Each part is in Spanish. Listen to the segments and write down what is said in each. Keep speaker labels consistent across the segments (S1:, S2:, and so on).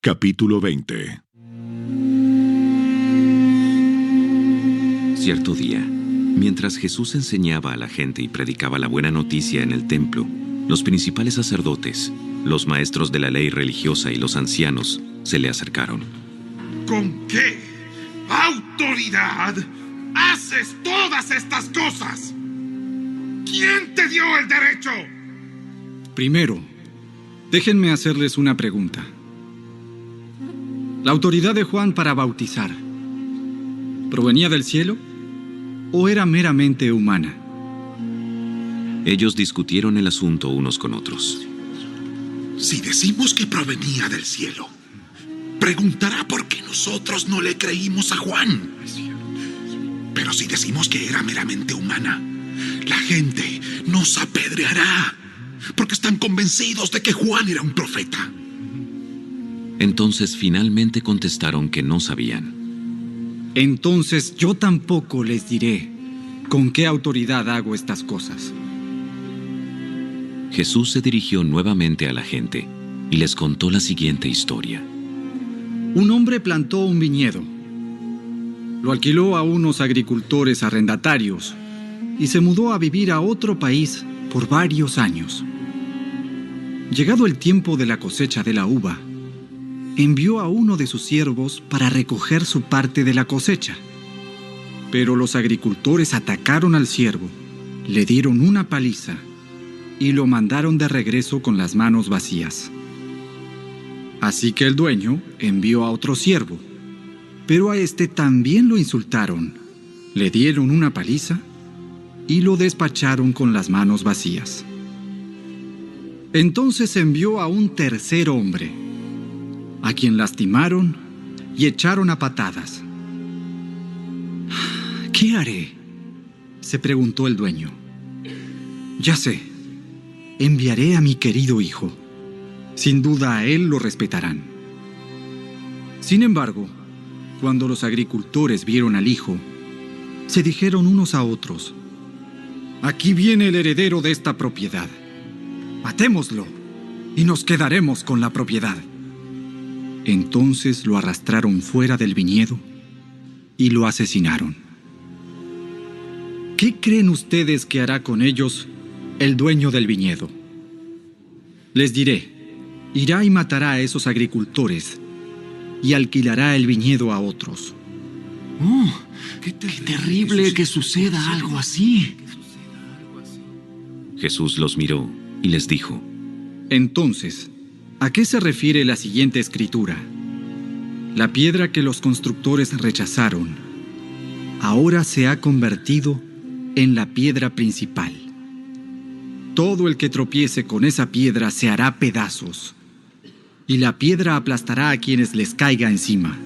S1: Capítulo 20.
S2: Cierto día, mientras Jesús enseñaba a la gente y predicaba la buena noticia en el templo, los principales sacerdotes, los maestros de la ley religiosa y los ancianos se le acercaron.
S3: ¿Con qué autoridad haces todas estas cosas? ¿Quién te dio el derecho?
S4: Primero, déjenme hacerles una pregunta. ¿La autoridad de Juan para bautizar provenía del cielo o era meramente humana?
S2: Ellos discutieron el asunto unos con otros.
S3: Si decimos que provenía del cielo, preguntará por qué nosotros no le creímos a Juan. Pero si decimos que era meramente humana, la gente nos apedreará, porque están convencidos de que Juan era un profeta.
S2: Entonces finalmente contestaron que no sabían.
S4: Entonces yo tampoco les diré con qué autoridad hago estas cosas.
S2: Jesús se dirigió nuevamente a la gente y les contó la siguiente historia.
S4: Un hombre plantó un viñedo, lo alquiló a unos agricultores arrendatarios y se mudó a vivir a otro país por varios años. Llegado el tiempo de la cosecha de la uva, envió a uno de sus siervos para recoger su parte de la cosecha. Pero los agricultores atacaron al siervo, le dieron una paliza y lo mandaron de regreso con las manos vacías. Así que el dueño envió a otro siervo, pero a este también lo insultaron, le dieron una paliza y lo despacharon con las manos vacías. Entonces envió a un tercer hombre, a quien lastimaron y echaron a patadas. ¿Qué haré?, se preguntó el dueño. Ya sé, enviaré a mi querido hijo. Sin duda a él lo respetarán. Sin embargo, cuando los agricultores vieron al hijo, se dijeron unos a otros: aquí viene el heredero de esta propiedad. Matémoslo y nos quedaremos con la propiedad. Entonces lo arrastraron fuera del viñedo y lo asesinaron. ¿Qué creen ustedes que hará con ellos el dueño del viñedo? Les diré, irá y matará a esos agricultores y alquilará el viñedo a otros.
S5: ¡Oh! ¡Qué terrible que suceda algo así!
S2: Jesús los miró y les dijo:
S4: Entonces, ¿a qué se refiere la siguiente escritura? La piedra que los constructores rechazaron, ahora se ha convertido en la piedra principal. Todo el que tropiece con esa piedra se hará pedazos, y la piedra aplastará a quienes les caiga encima.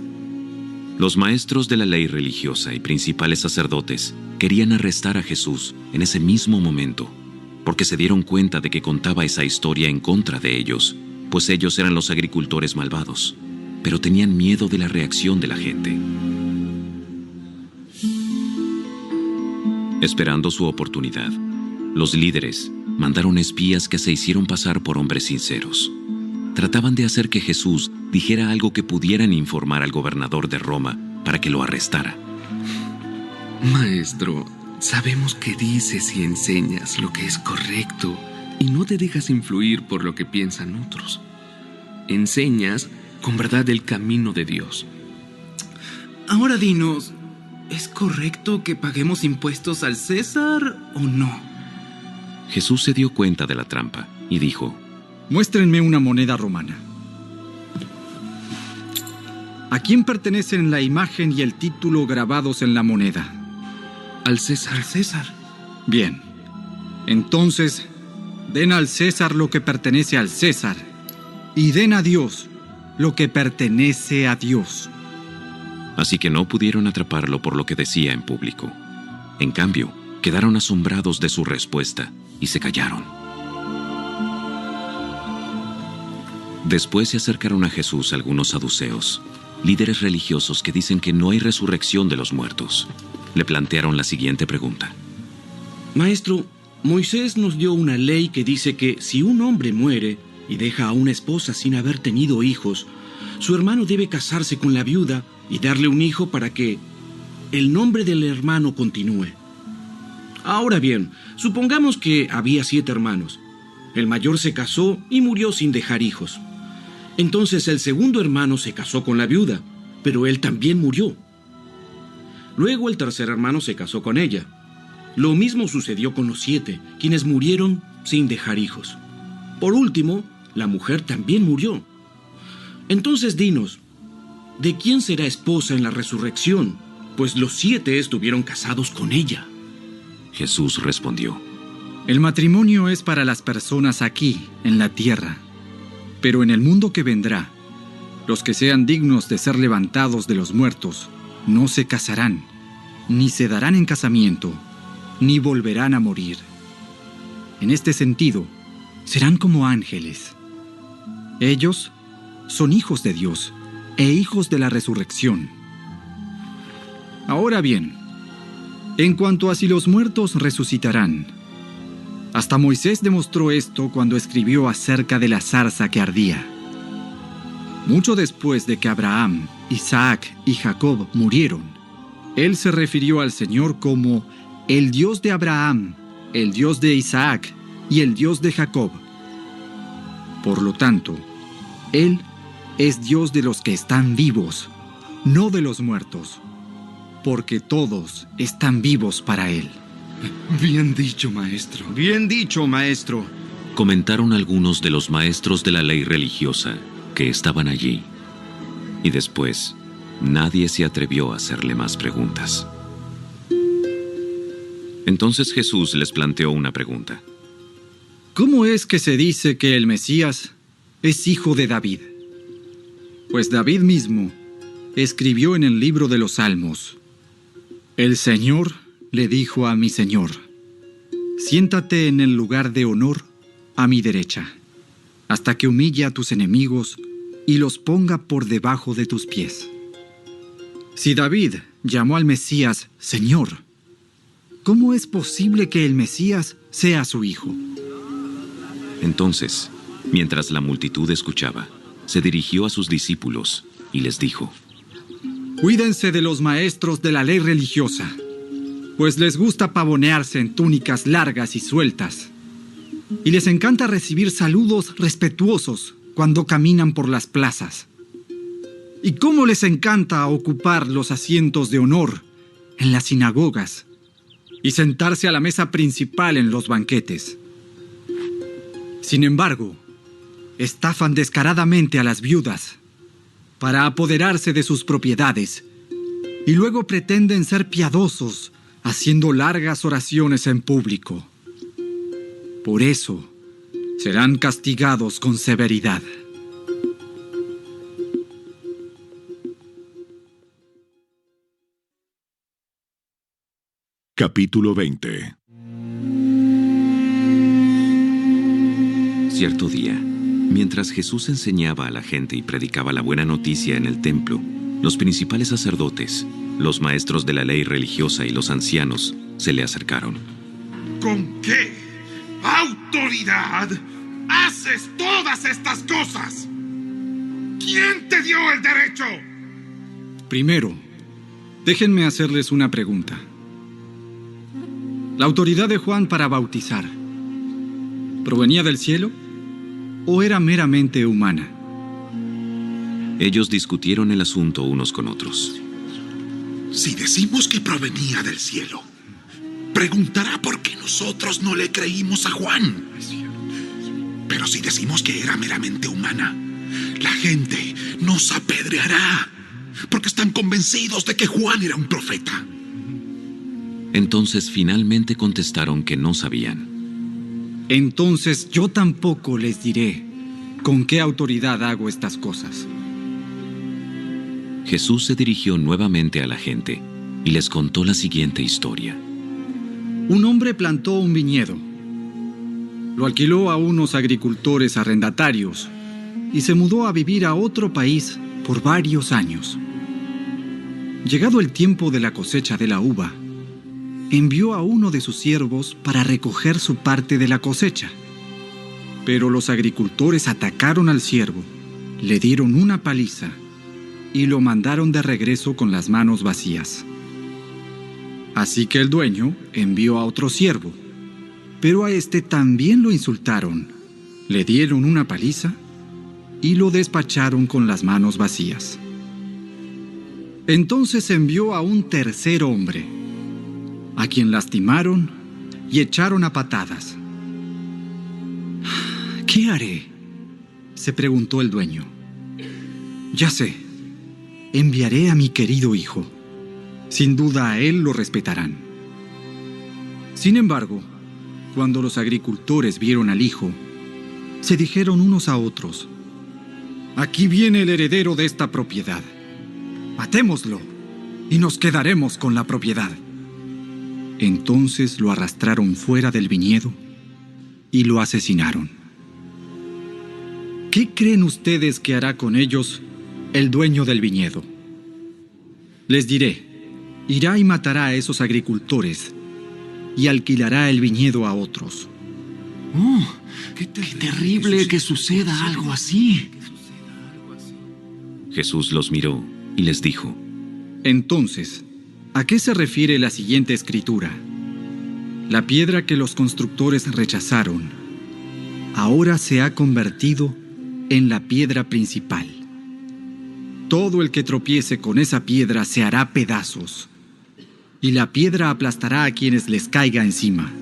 S2: Los maestros de la ley religiosa y principales sacerdotes querían arrestar a Jesús en ese mismo momento, porque se dieron cuenta de que contaba esa historia en contra de ellos, pues ellos eran los agricultores malvados, pero tenían miedo de la reacción de la gente. Esperando su oportunidad, los líderes mandaron espías que se hicieron pasar por hombres sinceros. Trataban de hacer que Jesús dijera algo que pudieran informar al gobernador de Roma para que lo arrestara.
S5: Maestro, sabemos que dices y enseñas lo que es correcto y no te dejas influir por lo que piensan otros. Enseñas con verdad el camino de Dios.
S6: Ahora dinos, ¿es correcto que paguemos impuestos al César o no?
S2: Jesús se dio cuenta de la trampa y dijo:
S4: Muéstrenme una moneda romana. ¿A quién pertenecen la imagen y el título grabados en la moneda?
S5: Al César.
S6: Al César.
S4: Bien. Entonces, den al César lo que pertenece al César, y den a Dios lo que pertenece a Dios.
S2: Así que no pudieron atraparlo por lo que decía en público. En cambio, quedaron asombrados de su respuesta y se callaron. Después se acercaron a Jesús algunos saduceos, líderes religiosos que dicen que no hay resurrección de los muertos. Le plantearon la siguiente pregunta:
S6: Maestro, Moisés nos dio una ley que dice que si un hombre muere
S1: y deja a una esposa sin haber tenido hijos, su hermano debe casarse con la viuda y darle un hijo para que el nombre del hermano continúe. Ahora bien, supongamos que había 7 hermanos. El mayor se casó y murió sin dejar hijos. Entonces el segundo hermano se casó con la viuda, pero él también murió. Luego el tercer hermano se casó con ella. Lo mismo sucedió con los 7, quienes murieron sin dejar hijos. Por último, la mujer también murió. Entonces dinos, ¿de quién será esposa en la resurrección? Pues los 7 estuvieron casados con ella.
S2: Jesús respondió:
S4: El matrimonio es para las personas aquí, en la tierra. Pero en el mundo que vendrá, los que sean dignos de ser levantados de los muertos no se casarán, ni se darán en casamiento, ni volverán a morir. En este sentido, serán como ángeles. Ellos son hijos de Dios e hijos de la resurrección. Ahora bien, en cuanto a si los muertos resucitarán, hasta Moisés demostró esto cuando escribió acerca de la zarza que ardía. Mucho después de que Abraham, Isaac y Jacob murieron, él se refirió al Señor como el Dios de Abraham, el Dios de Isaac y el Dios de Jacob. Por lo tanto, Él es Dios de los que están vivos, no de los muertos, porque todos están vivos para Él.
S6: Bien dicho, maestro.
S1: Bien dicho, maestro.
S2: comentaron algunos de los maestros de la ley religiosa que estaban allí. Y después, nadie se atrevió a hacerle más preguntas. Entonces Jesús les planteó una pregunta.
S4: ¿Cómo es que se dice que el Mesías es hijo de David? Pues David mismo escribió en el libro de los Salmos: El Señor le dijo a mi Señor: siéntate en el lugar de honor a mi derecha, hasta que humille a tus enemigos y los ponga por debajo de tus pies. Si David llamó al Mesías Señor, ¿cómo es posible que el Mesías sea su hijo?
S2: Entonces, mientras la multitud escuchaba, se dirigió a sus discípulos y les dijo:
S4: Cuídense de los maestros de la ley religiosa, pues les gusta pavonearse en túnicas largas y sueltas, y les encanta recibir saludos respetuosos cuando caminan por las plazas. Y cómo les encanta ocupar los asientos de honor en las sinagogas y sentarse a la mesa principal en los banquetes. Sin embargo, estafan descaradamente a las viudas para apoderarse de sus propiedades y luego pretenden ser piadosos haciendo largas oraciones en público. Por eso, serán castigados con severidad.
S3: Capítulo 20.
S2: Cierto día, mientras Jesús enseñaba a la gente y predicaba la buena noticia en el templo, los principales sacerdotes, los maestros de la ley religiosa y los ancianos se le acercaron.
S3: ¿Con qué autoridad haces todas estas cosas? ¿Quién te dio el derecho?
S4: Primero, déjenme hacerles una pregunta. ¿La autoridad de Juan para bautizar provenía del cielo o era meramente humana?
S2: Ellos discutieron el asunto unos con otros.
S3: Si decimos que provenía del cielo, preguntará por qué nosotros no le creímos a Juan. Pero si decimos que era meramente humana, la gente nos apedreará, porque están convencidos de que Juan era un profeta.
S2: Entonces finalmente contestaron que no sabían.
S4: Entonces yo tampoco les diré con qué autoridad hago estas cosas.
S2: Jesús se dirigió nuevamente a la gente y les contó la siguiente historia.
S4: Un hombre plantó un viñedo, lo alquiló a unos agricultores arrendatarios y se mudó a vivir a otro país por varios años. Llegado el tiempo de la cosecha de la uva, envió a uno de sus siervos para recoger su parte de la cosecha. Pero los agricultores atacaron al siervo, le dieron una paliza y lo mandaron de regreso con las manos vacías. Así que el dueño envió a otro siervo, pero a este también lo insultaron, le dieron una paliza y lo despacharon con las manos vacías. Entonces envió a un tercer hombre, a quien lastimaron y echaron a patadas. ¿Qué haré?, se preguntó el dueño. Ya sé, enviaré a mi querido hijo. Sin duda a él lo respetarán. Sin embargo, cuando los agricultores vieron al hijo, se dijeron unos a otros: aquí viene el heredero de esta propiedad. Matémoslo y nos quedaremos con la propiedad. Entonces lo arrastraron fuera del viñedo y lo asesinaron. ¿Qué creen ustedes que hará con ellos el dueño del viñedo? Les diré: irá y matará a esos agricultores y alquilará el viñedo a otros.
S7: ¡Oh! ¡Qué terrible que suceda algo así!
S2: Jesús los miró y les dijo:
S4: Entonces, ¿a qué se refiere la siguiente escritura? La piedra que los constructores rechazaron, ahora se ha convertido en la piedra principal. Todo el que tropiece con esa piedra se hará pedazos, y la piedra aplastará a quienes les caiga encima.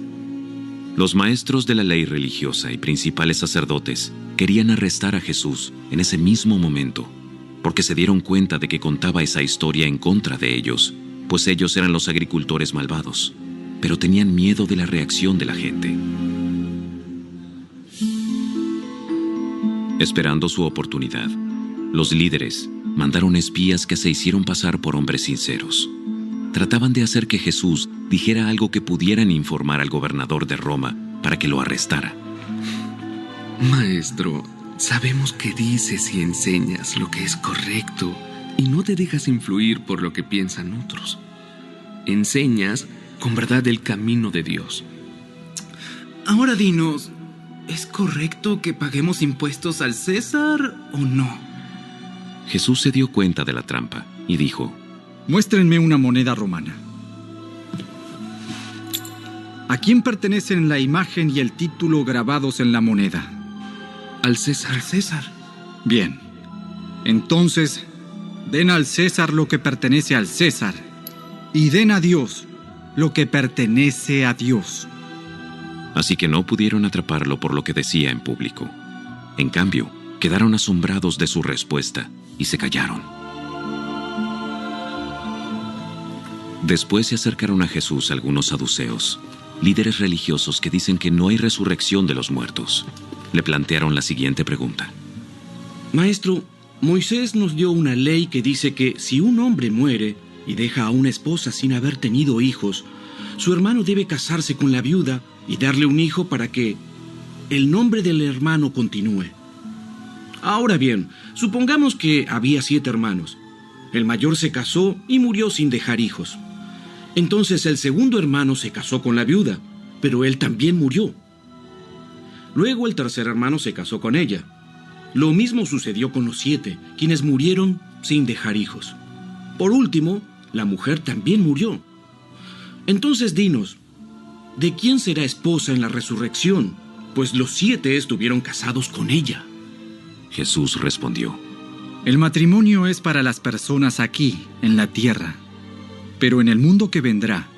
S2: Los maestros de la ley religiosa y principales sacerdotes querían arrestar a Jesús en ese mismo momento, porque se dieron cuenta de que contaba esa historia en contra de ellos, pues ellos eran los agricultores malvados, pero tenían miedo de la reacción de la gente. Esperando su oportunidad, los líderes mandaron espías que se hicieron pasar por hombres sinceros. Trataban de hacer que Jesús dijera algo que pudieran informar al gobernador de Roma para que lo arrestara.
S5: Maestro, sabemos que dices y enseñas lo que es correcto y no te dejas influir por lo que piensan otros. Enseñas con verdad el camino de Dios.
S6: Ahora dinos, ¿es correcto que paguemos impuestos al César o no?
S2: Jesús se dio cuenta de la trampa y dijo:
S4: Muéstrenme una moneda romana. ¿A quién pertenecen la imagen y el título grabados en la moneda?
S5: Al César.
S6: Al César.
S4: Bien. Entonces, den al César lo que pertenece al César, y den a Dios lo que pertenece a Dios.
S2: Así que no pudieron atraparlo por lo que decía en público. En cambio, quedaron asombrados de su respuesta y se callaron. Después se acercaron a Jesús algunos saduceos, líderes religiosos que dicen que no hay resurrección de los muertos. Le plantearon la siguiente pregunta:
S1: Maestro, Moisés nos dio una ley que dice que si un hombre muere y deja a una esposa sin haber tenido hijos, su hermano debe casarse con la viuda y darle un hijo para que el nombre del hermano continúe. Ahora bien, supongamos que había 7 hermanos. El mayor se casó y murió sin dejar hijos. Entonces el segundo hermano se casó con la viuda, pero él también murió. Luego el tercer hermano se casó con ella. Lo mismo sucedió con los 7, quienes murieron sin dejar hijos. Por último, la mujer también murió. Entonces dinos, ¿de quién será esposa en la resurrección? Pues los 7 estuvieron casados con ella.
S2: Jesús respondió:
S4: El matrimonio es para las personas aquí, en la tierra. Pero en el mundo que vendrá,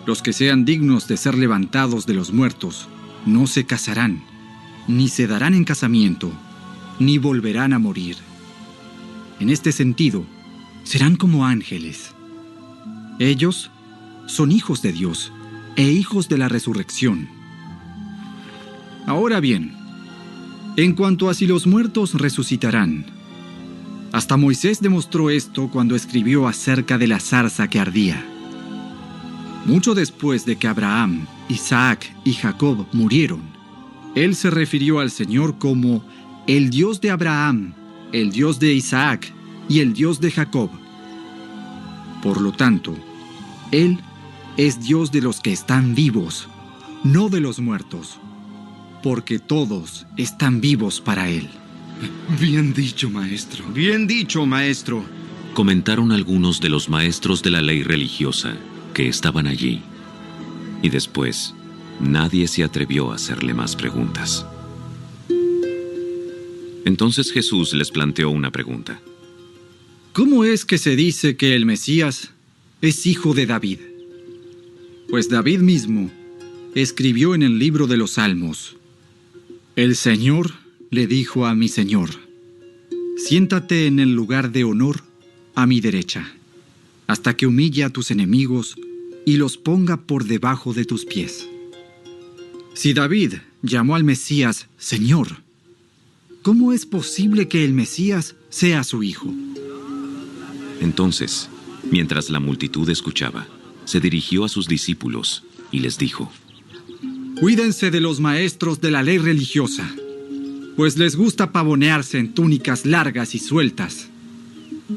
S4: los que sean dignos de ser levantados de los muertos no se casarán, ni se darán en casamiento, ni volverán a morir. En este sentido, serán como ángeles. Ellos son hijos de Dios e hijos de la resurrección. Ahora bien, en cuanto a si los muertos resucitarán, hasta Moisés demostró esto cuando escribió acerca de la zarza que ardía. Mucho después de que Abraham, Isaac y Jacob murieron, él se refirió al Señor como el Dios de Abraham, el Dios de Isaac y el Dios de Jacob. Por lo tanto, Él es Dios de los que están vivos, no de los muertos. porque todos están vivos para Él.
S6: Bien dicho, maestro.
S1: Bien dicho, maestro.
S2: Comentaron algunos de los maestros de la ley religiosa que estaban allí. Y después, nadie se atrevió a hacerle más preguntas. Entonces Jesús les planteó una pregunta.
S4: ¿Cómo es que se dice que el Mesías es hijo de David? Pues David mismo escribió en el libro de los Salmos: El Señor le dijo a mi Señor: siéntate en el lugar de honor a mi derecha, hasta que humille a tus enemigos y los ponga por debajo de tus pies. Si David llamó al Mesías Señor, ¿cómo es posible que el Mesías sea su hijo?
S2: Entonces, mientras la multitud escuchaba, se dirigió a sus discípulos y les dijo:
S4: Cuídense de los maestros de la ley religiosa, pues les gusta pavonearse en túnicas largas y sueltas,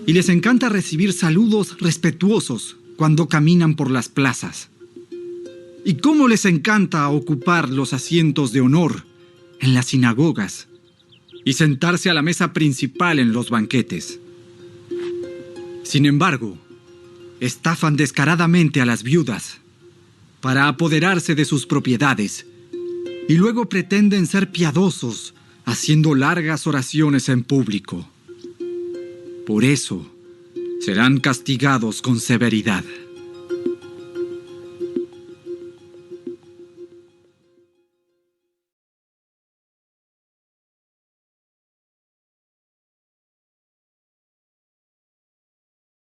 S4: y les encanta recibir saludos respetuosos cuando caminan por las plazas. Y cómo les encanta ocupar los asientos de honor en las sinagogas y sentarse a la mesa principal en los banquetes. Sin embargo, estafan descaradamente a las viudas para apoderarse de sus propiedades y luego pretenden ser piadosos haciendo largas oraciones en público. Por eso, serán castigados con severidad.